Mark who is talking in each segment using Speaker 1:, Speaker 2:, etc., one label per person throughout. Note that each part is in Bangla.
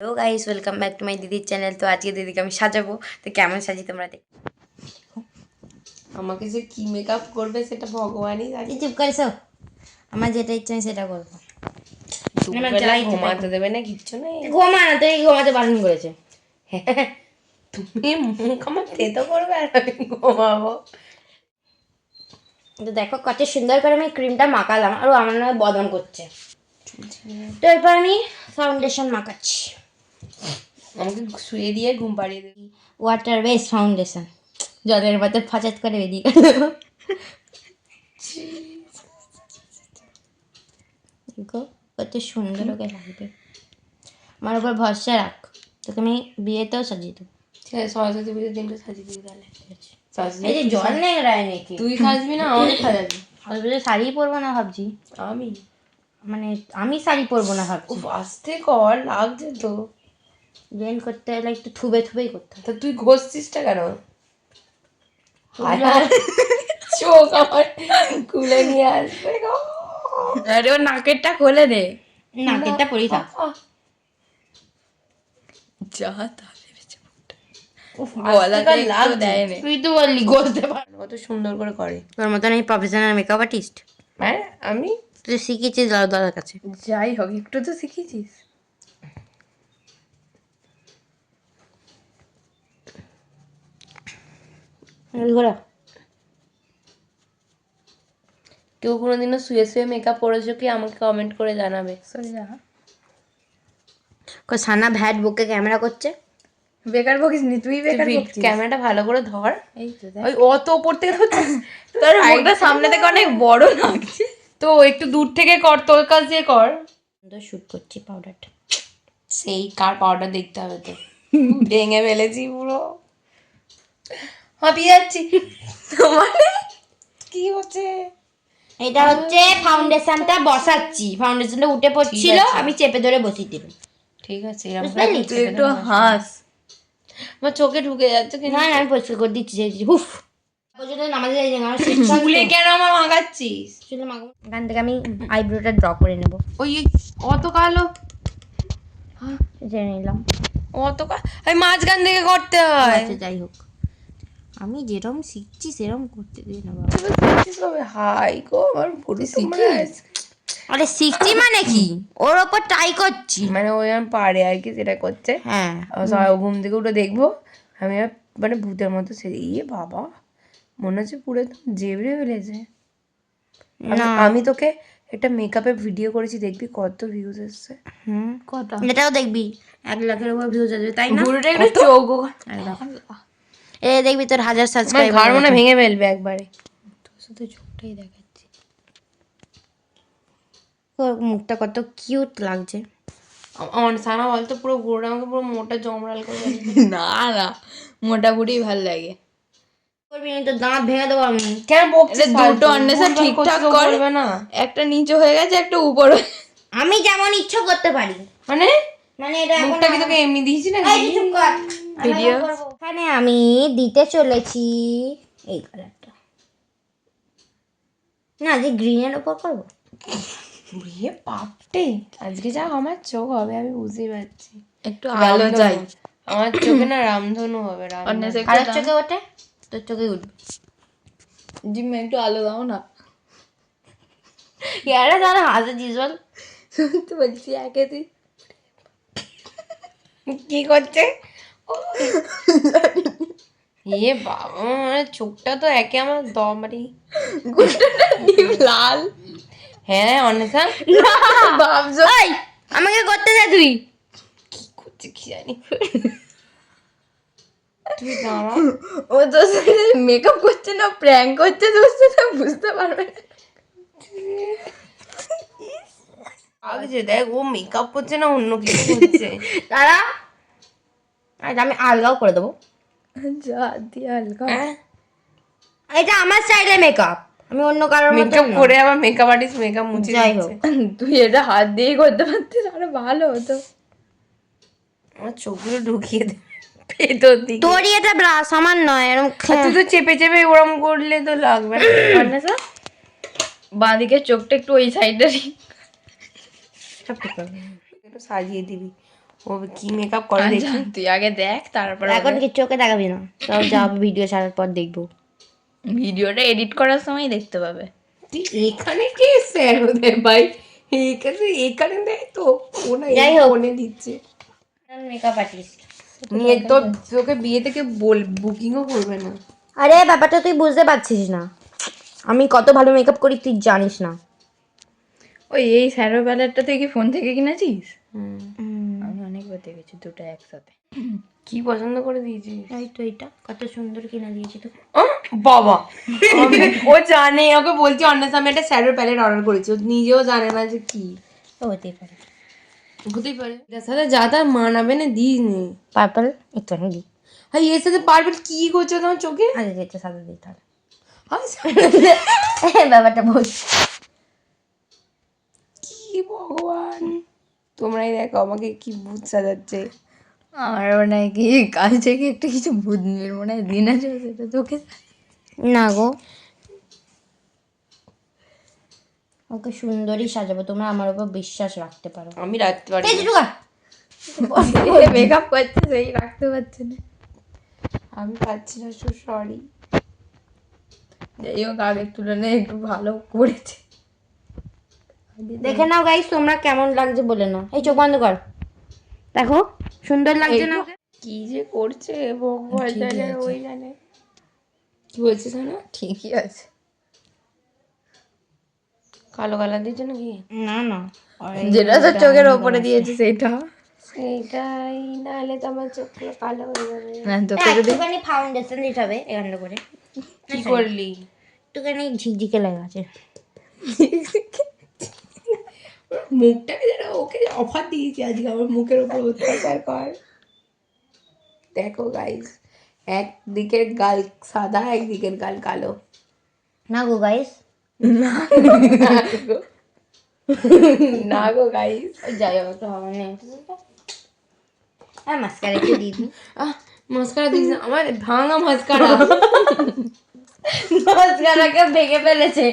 Speaker 1: Hello guys, welcome back to my দিদির চ্যানেল। তো আজকে দিদিকে আমি সাজাবো, তো কেমন সাজি তোমরা দেখ।
Speaker 2: আমাকে যে কি মেকআপ করবে সেটা ভগবানই জানে।
Speaker 1: চুপ করেছো, আমার যেটা ইচ্ছা আমি সেটা করবো।
Speaker 2: দুপুরবেলা ঘুমাতে দেবে না, কিচ্ছু নেই।
Speaker 1: ঘুমা না, তো ঘুমাতে বারণ করেছে।
Speaker 2: তুমি মুখ আমার তেতো করবে আর আমি ঘুমাবো।
Speaker 1: তো দেখো কত সুন্দর করে আমি ক্রিমটা মাখালাম, আর আমার নয় বদন করছে। তো এরপর আমি ফাউন্ডেশন মাখাচ্ছি।
Speaker 2: আমাকে শুয়ে দিয়ে ঘুম পাড়িয়ে দেবে।
Speaker 1: ওয়াটার বেস ফাউন্ডেশন, জলের মধ্যে ফাঁচাত করে বেরিয়ে গেল। দেখো কত সুন্দর ওকে লাগবে। আমার উপর ভরসা রাখ, তোকে আমি বিয়েতেও সাজিয়ে দেবো।
Speaker 2: ঠিক আছে, সরস্বতী পুজোর দিনটা সাজিয়ে দিবি তাহলে।
Speaker 1: এই যে জল নেই রায় নাকি,
Speaker 2: তুই সাজবি না আমাকে সাজাবি?
Speaker 1: আসলে শাড়ি পরবো না ভাবছি,
Speaker 2: আমি
Speaker 1: মানে আমি শাড়ি পরবো না ভাবছি।
Speaker 2: আস্তে কর, লাগছে তো।
Speaker 1: ব্লেন্ড করতে হলে একটু থুবে থুবেই করতে হবে।
Speaker 2: তা তুই ঘষছিসটা কেন? চোখ আমার খুলে নিয়ে আসবে গো।
Speaker 1: আরে ও নাকেরটা খোলে দে, নাকেরটা পরেই থাক।
Speaker 2: যা তাহলে
Speaker 1: তুই তো বললি গলতে পার।
Speaker 2: কত সুন্দর করে করে।
Speaker 1: তোর মতন এই প্রফেশনাল মেকআপ আর্টিস্ট
Speaker 2: হ্যাঁ আমি
Speaker 1: তুই শিখেছিস দাদার কাছে।
Speaker 2: যাই হোক একটু তো শিখেছিস।
Speaker 1: ঘোরা
Speaker 2: কেউ কোনোদিনও শুয়ে শুয়ে মেকআপ করেছো কি আমাকে কমেন্ট করে জানাবে।
Speaker 1: সানা ভ্যাট বুকে ক্যামেরা করছে।
Speaker 2: বেকার বকিস নি, তুই বেকার বকিস। ক্যামেরাটা ভালো করে ধর। এই তো ওই অত ওপর থেকে ধরছিস,
Speaker 1: তোর মুখটা সামনে থেকে অনেক বড় লাগছে।
Speaker 2: তো একটু দূর থেকে কর, তোর কাছ দিয়ে কর।
Speaker 1: সুন্দর শুট করছি পাউডারটা।
Speaker 2: সেই কার পাউডার দেখতে হবে তো। ভেঙে ফেলেছি পুরো, হাঁপিয়ে যাচ্ছি। মানে কি হচ্ছে?
Speaker 1: এটা হচ্ছে ফাউন্ডেশনটা বসাচ্ছি, ফাউন্ডেশনটা উঠে পড়ছিল, আমি চেপে ধরে বসিয়ে দিলাম।
Speaker 2: ঠিক আছে,
Speaker 1: তুই একটু হাস।
Speaker 2: আমার চোখে ঢুকে যাচ্ছে কিন্তু।
Speaker 1: না আমি পরিষ্কার করে দিচ্ছি। হুফ পর্যন্ত নামাজে যাই না,
Speaker 2: চুলে কেন আমার মাখাচ্ছিস?
Speaker 1: চুলে মাখবো। এখান থেকে আমি আইব্রোটা ড্র করে নেব।
Speaker 2: ওই অত কালো
Speaker 1: জেনে নিলাম।
Speaker 2: অত ওই মাঝখান থেকে করতে হয়।
Speaker 1: আচ্ছা যাই হোক, আমি যেরকম শিখছি সেরকম করতে দিই না বাবা।
Speaker 2: হাই গো, আমার পুরো
Speaker 1: আরে শিখছি মানে কি, ওর ওপর ট্রাই করছি।
Speaker 2: মানে ওই আমি পারে আর কি যেটা করছে।
Speaker 1: হ্যাঁ
Speaker 2: সবাই ঘুম থেকে উঠে দেখবো আমি মানে ভূতের মতো সেরে। ইয়ে বাবা, মনে হচ্ছে পুরো জেবড়ে ফেলেছে। আমি তোকে একটা মেকআপের ভিডিও করেছি, দেখবি কত ভিউজ এসছে।
Speaker 1: কত? এটাও দেখবি 1 লাখের উপর ভিউজ আসবে, তাই না?
Speaker 2: পুরোটা একটু চোখ
Speaker 1: এ দেখবি তোর 1000 সাবস্ক্রাইবার।
Speaker 2: ঘাড় মনে ভেঙে ফেলবে একবারে।
Speaker 1: তোর শুধু চোখটাই দেখাচ্ছি। ওর মুখটা কত কিউট লাগছে।
Speaker 2: আমার সানা বলতো পুরো গোড়া আমাকে পুরো মোটা জমরাল করে।
Speaker 1: না না, মোটামুটি ভালো লাগে। করবি না তো দাঁত ভেঙে দেবো আমি।
Speaker 2: কেন বকছিস?
Speaker 1: দুটো অন্বেষণ ঠিকঠাক
Speaker 2: করবে না।
Speaker 1: একটা নিচে হয়ে গেছে, একটা উপর। আমি যেমন ইচ্ছা করতে পারি।
Speaker 2: মানে
Speaker 1: মানে এটা এখন
Speaker 2: মুখটা কি তোকে এমনি দিয়েছি না?
Speaker 1: ভিডিও এখানে আমি দিতে চলেছি এই কালারটা। না যে গ্রিনের উপর করবো।
Speaker 2: বিয়ে পাপটে, আজকে যা আমার চোখ হবে আমি বুঝতেই পারছি।
Speaker 1: একটু আলো চাই
Speaker 2: আমার চোখে না, রামধনু হবে।
Speaker 1: আর চোখে ওঠে, তোর চোখে উঠবে। জিম্মে একটু আলো দাও না। ইয়ারা যারা হাসেছিস বল, শুনতে বলছি একে তুই
Speaker 2: কি করছে? এ বাবা, মানে চোখটা তো একে আমার দমারি
Speaker 1: লাল।
Speaker 2: হ্যাঁ অনেকা
Speaker 1: ভাবছো আমাকে করতে দে। তুই
Speaker 2: কি করছে কি জানি। তুই দাঁড়া,
Speaker 1: ও তোর সাথে মেকআপ করছে না প্র্যাঙ্ক করছে, তোর সাথে বুঝতে পারবে না।
Speaker 2: আগে দেখ ও মেকআপ করছে না অন্য কিছু করছে।
Speaker 1: তারা আজ আমি আলগাও করে দেবো। যা দিয়ে আলগা, এটা আমার স্টাইলে মেকআপ, আমি অন্য কারোর মতো
Speaker 2: মেকআপ করে আবার মেকআপ আর্টিস্ট মেকআপ মুছে
Speaker 1: যাই হোক। তুই এটা হাত দিয়ে করতে পারতিস আরো ভালো হতো।
Speaker 2: আমার চোখগুলো ঢুকিয়ে দে ভেতর দিকে।
Speaker 1: তোরই এটা ব্রাশ, আমার নয়। এরকম
Speaker 2: তুই তো চেপে চেপে ওরম করলে তো লাগবে না।
Speaker 1: বাঁদিকে চোখটা একটু ওই সাইডে সব ঠিক করবে।
Speaker 2: একটু সাজিয়ে দিবি। ও কি মেকআপ করে
Speaker 3: আচ্ছা,
Speaker 2: দেখি।
Speaker 3: তুই আগে দেখ, তারপর
Speaker 1: এখন কি চোখে দেখাবি না, সব যাব ভিডিও ছাড়ার পর দেখবো।
Speaker 3: ভিডিওটা এডিট করার সময় দেখতে পাবে।
Speaker 2: তুই এখানে কে স্যার ওদের ভাই, এখানে দেয় তো ওনা
Speaker 1: যাই হোক।
Speaker 2: ফোনে দিচ্ছে।
Speaker 1: Makeup artist.
Speaker 2: নিয়ে তো তোকে বিয়ে থেকে বুকিংও করবে না।
Speaker 1: আরে ব্যাপারটা তুই বুঝতে পারছিস না, আমি কত ভালো মেকআপ করি তুই জানিস না।
Speaker 3: ওই এই স্যারো ব্যালেটটা তুই কি ফোন থেকে কিনেছিস? আমি অনেকবার দেখেছি দুটো একসাথে।
Speaker 2: কি পছন্দ করে দিয়েছিস?
Speaker 1: এই তো এটা কত সুন্দর কিনে দিয়েছি তো।
Speaker 2: বাবা ও জানে, ওকে বলছি অন্য সামনে একটা স্যারো প্যালেট অর্ডার করেছি, ও নিজেও জানে না যে কি
Speaker 1: হতেই পারে।
Speaker 2: হতেই পারে। এটার সাথে যা তা মানাবে না, দিস নি।
Speaker 1: পার্পল একটু আমি দিই।
Speaker 2: হ্যাঁ এর সাথে পারবেন কি করছো তোমার চোখে?
Speaker 1: আগে যেটা সাদা দিই তাহলে।
Speaker 2: হায়,
Speaker 1: ব্যাপারটা বল।
Speaker 2: কি ভগবান, তোমরাই দেখো আমাকে কি ভূত সাজাচ্ছে।
Speaker 3: আমার মনে হয় কি কাল থেকে একটা কিছু বুধনির মনে হয় দিন আছে, সেটা তোকে
Speaker 1: না গো, ওকে সুন্দরই সাজাবো, তোমরা আমার উপর বিশ্বাস রাখতে পারো।
Speaker 2: আমি রাখতে পারি
Speaker 1: এই
Speaker 2: না।
Speaker 1: যে ঢুকা।
Speaker 3: মেকআপ করছে সেই রাখতে পারছে না।
Speaker 2: আমি পাচ্ছি না, সো সরি।
Speaker 3: যাই হোক আগের তুলনায় একটু ভালো করেছে।
Speaker 1: দেখে নাও গাইস তোমরা কেমন লাগছে বলে নাও। এই চোখ বন্ধ কর, দেখো সুন্দর লাগছে না ওকে?
Speaker 2: কি যে করছে ভগবান জানে, ওই জানে কি বলছিস না।
Speaker 3: ঠিকই আছে।
Speaker 2: কালো কালার দিয়েছে নাকি?
Speaker 1: না না,
Speaker 3: যেটা তো চোখের ওপরে দিয়েছে সেটা
Speaker 2: সেইটাই, নাহলে তো আমার চোখগুলো কালো হয়ে যাবে।
Speaker 3: না, তোকে যদি
Speaker 1: একটুখানি ফাউন্ডেশন দিতে হবে এখানটা করে।
Speaker 2: কি করলি?
Speaker 1: একটুখানি ঝিকঝিকে লাগা আছে।
Speaker 2: মুখটাকে যেন ওকে অফার দিয়েছি আজকে, আমার মুখের উপর অত্যাচার কর। দেখো গাইস, একদিকের গাল সাদা, একদিকের গাল কালো।
Speaker 1: না গো গাইস,
Speaker 2: না গো গাইস।
Speaker 1: যাই হোক একটু হবে না। হ্যাঁ মাস্কারা একটু দিয়ে দিই।
Speaker 2: মাস্কারা দিস না, আমার ভাঙা মাস্কারা।
Speaker 1: মাস্কারাকে ভেঙে ফেলেছে,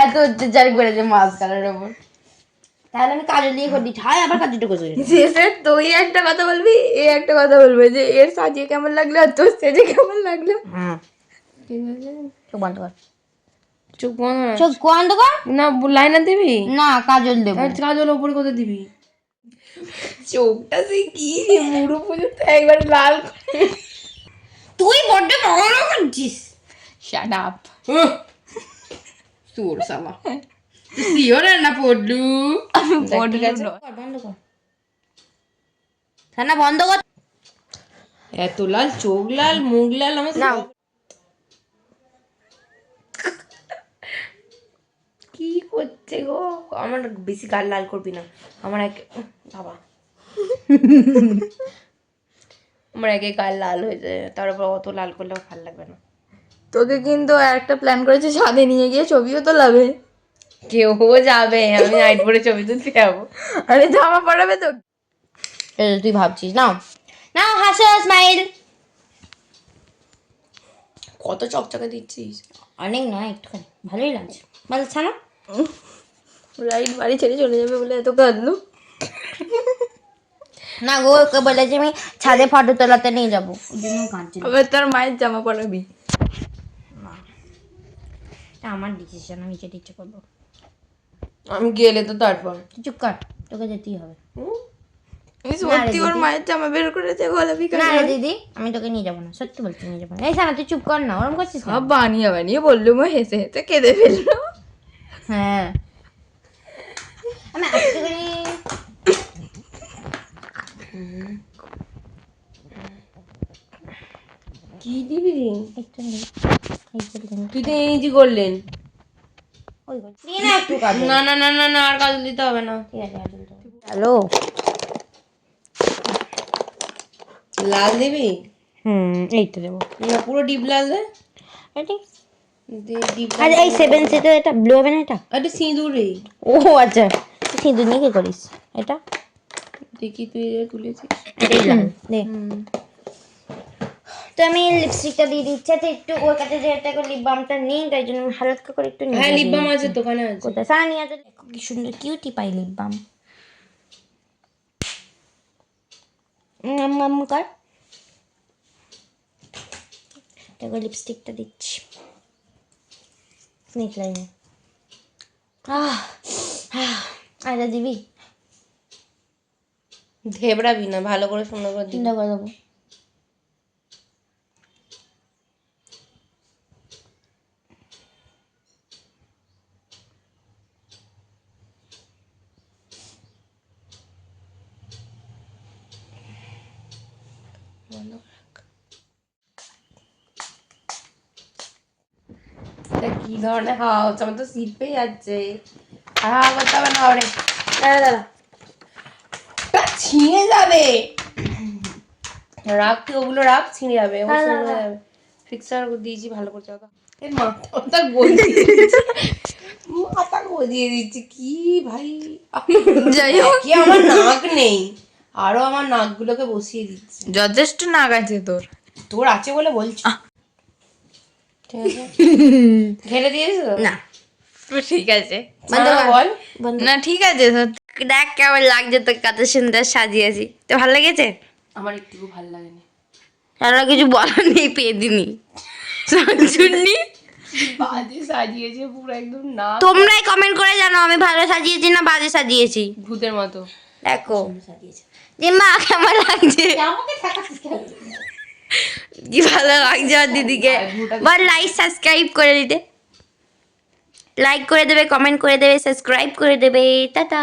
Speaker 1: এত অত্যাচার করেছে মাস্কারার ওপর। তাহলে আমি কাজল দিয়ে করে দিচ্ছি। হাই আবার কাজলটা করে দিই।
Speaker 3: শেষে তুই একটা কথা বলবি, এ একটা কথা বলবে যে এর সাজিয়ে কেমন লাগলো আর তোর সেজে কেমন লাগলো।
Speaker 1: হ্যাঁ
Speaker 2: ঠিক আছে,
Speaker 1: চোখ বন্ধ কর,
Speaker 2: চোখ বন্ধ না।
Speaker 1: চোখ বন্ধ কর।
Speaker 2: না লাইনার দিবি?
Speaker 1: না কাজল দেবো।
Speaker 2: কাজল ওপরে কোথায় দিবি? চোখটা সেই কি মুড়ো পর্যন্ত একবার লাল করে।
Speaker 1: তুই বড্ড বড় করছিস।
Speaker 3: Shut up.
Speaker 2: তোর সালা সিওর না পড়লু।
Speaker 3: বন্ধ
Speaker 1: বন্ধ কর, না বন্ধ কর।
Speaker 2: এত লাল, চোখ লাল, মুখ লাল, আমার
Speaker 1: না
Speaker 2: কি করছে গো? আমার বেশি গাল লাল করবি না, আমার এক বাবা আমার একে গাল লাল হয়ে যায়, তারপর অত লাল করলেও ভালো লাগবে না।
Speaker 3: তোকে কিন্তু একটা প্ল্যান করেছে, ছাদে নিয়ে গিয়ে ছবিও তো লাগবে।
Speaker 2: কেউ যাবে, আমি নাইট পরে ছবি তুলতে যাবো।
Speaker 3: আরে জামা পরাবে তো।
Speaker 1: এটা তুই ভাবছিস। নাও নাও হাসো, স্মাইল।
Speaker 2: কত চকচকে দিচ্ছিস?
Speaker 1: অনেক নয় একটুখানি, ভালোই লাগছে। ভালো না?
Speaker 3: রাইট বাড়ি ছেড়ে চলে যাবে বলে এত কাঁদলো।
Speaker 1: না গো, ওকে বলেছে আমি ছাদে ফটো তোলাতে নিয়ে যাবো, ওই জন্য কাঁদছি না।
Speaker 3: আবার তার মায়ের জামা পরাবি।
Speaker 1: এটা আমার ডিসিশন, আমি যেটা ইচ্ছে করবো।
Speaker 2: আমি গেলে তো তারপর
Speaker 1: তুই চুপ কর, তোকে যেতেই হবে।
Speaker 3: আমি সত্যি ওর মায়ের জামা বের করেছে গোলাপি
Speaker 1: না
Speaker 3: কালার।
Speaker 1: রে দিদি, আমি তোকে নিয়ে যাবো না, সত্যি বলছি নিয়ে যাবো না। এই সানা তুই চুপ কর না, ওরম করছিস কেন?
Speaker 3: সব বানিয়ে বানিয়ে বললুম, ও হেসে হেসে কেঁদে ফেললো।
Speaker 1: হ্যাঁ আমি একটুখানি
Speaker 2: কি দিবি রে?
Speaker 1: একটু নেই, একটু নেই।
Speaker 2: তুই তো এই করলেন।
Speaker 1: ওই গো, দিয়ে না একটু কাজল।
Speaker 2: না না না না না, আর কাজল দিতে হবে না।
Speaker 1: ঠিক আছে কাজল দাও। হ্যালো।
Speaker 2: লাল দিবি?
Speaker 1: এই তো দেবো।
Speaker 2: না পুরো ডিপ লাল দে।
Speaker 1: এটি
Speaker 2: ডিপ
Speaker 1: আরে এই 7 সিটে এটা ব্লু হবে না এটা?
Speaker 2: এটা সিঁদুর রে।
Speaker 1: ও আচ্ছা, তুই সিঁদুর নিয়ে কি করিস? এটা
Speaker 2: দেখি তুই তুলেছিস।
Speaker 1: এটাই লাল দে। তো আমি লিপস্টিকটা দিয়ে দিচ্ছি। আচ্ছা একটু ওর কাছে যে একটা করে লিপ বামটা নেই, তাই জন্য আমি হালকা করে একটু নিয়ে
Speaker 2: হ্যাঁ লিপ বাম আছে, দোকানে আছে।
Speaker 1: কোথায় সারা নিয়ে আছে। কি সুন্দর কিউটি পাই লিপ বাম। কর, দেখো লিপস্টিকটা দিচ্ছি স্নিক লাইনে। আরে দিবি,
Speaker 2: ধেবড়াবি না, ভালো করে সুন্দর করে দিবি।
Speaker 1: চিন্তা করে দেবো।
Speaker 2: এটা কি ধরনের হাওয়া হচ্ছে, আমার তো শীত পেয়ে যাচ্ছে। আর হাওয়া করতে হবে না, ওরে
Speaker 1: দাঁড়া,
Speaker 2: ছিঁড়ে যাবে। রাখ তুই, ওগুলো রাখ, ছিঁড়ে যাবে, ফিক্সার দিয়েছি ভালো করে চাকা। এর মাথা গজিয়ে দিচ্ছে, মাথা গজিয়ে দিচ্ছে কি ভাই।
Speaker 3: যাই হোক,
Speaker 2: কি আমার নাক নেই, আরো আমার নাকগুলোকে বসিয়ে দিচ্ছে।
Speaker 3: যথেষ্ট নাক আছে তোর।
Speaker 2: তোর আছে বলে বলছি। ঠিক আছে, ঘেরে দিয়েছো
Speaker 1: না
Speaker 3: ঠিক আছে,
Speaker 2: বল।
Speaker 3: না ঠিক আছে, সত্যি।
Speaker 1: দেখ কেমন লাগছে, তোর কত সুন্দর সাজিয়েছি, তো ভালো লেগেছে?
Speaker 2: আমার একটু ভালো লাগেনি।
Speaker 1: আর কিছু বলার নেই, পেয়ে দিনি শুননি।
Speaker 2: বাজে সাজিয়েছে পুরো একদম, না
Speaker 1: তোমরাই কমেন্ট করে জানো আমি ভালো সাজিয়েছি না বাজে সাজিয়েছি।
Speaker 2: ভূতের মতো
Speaker 1: দেখো জিম্মা কেমন লাগছে, কি ভালো লাগছে আমার দিদিকে। বল লাইক সাবস্ক্রাইব করে দিতে, লাইক করে দেবে, কমেন্ট করে দেবে, সাবস্ক্রাইব করে দেবে। টাটা।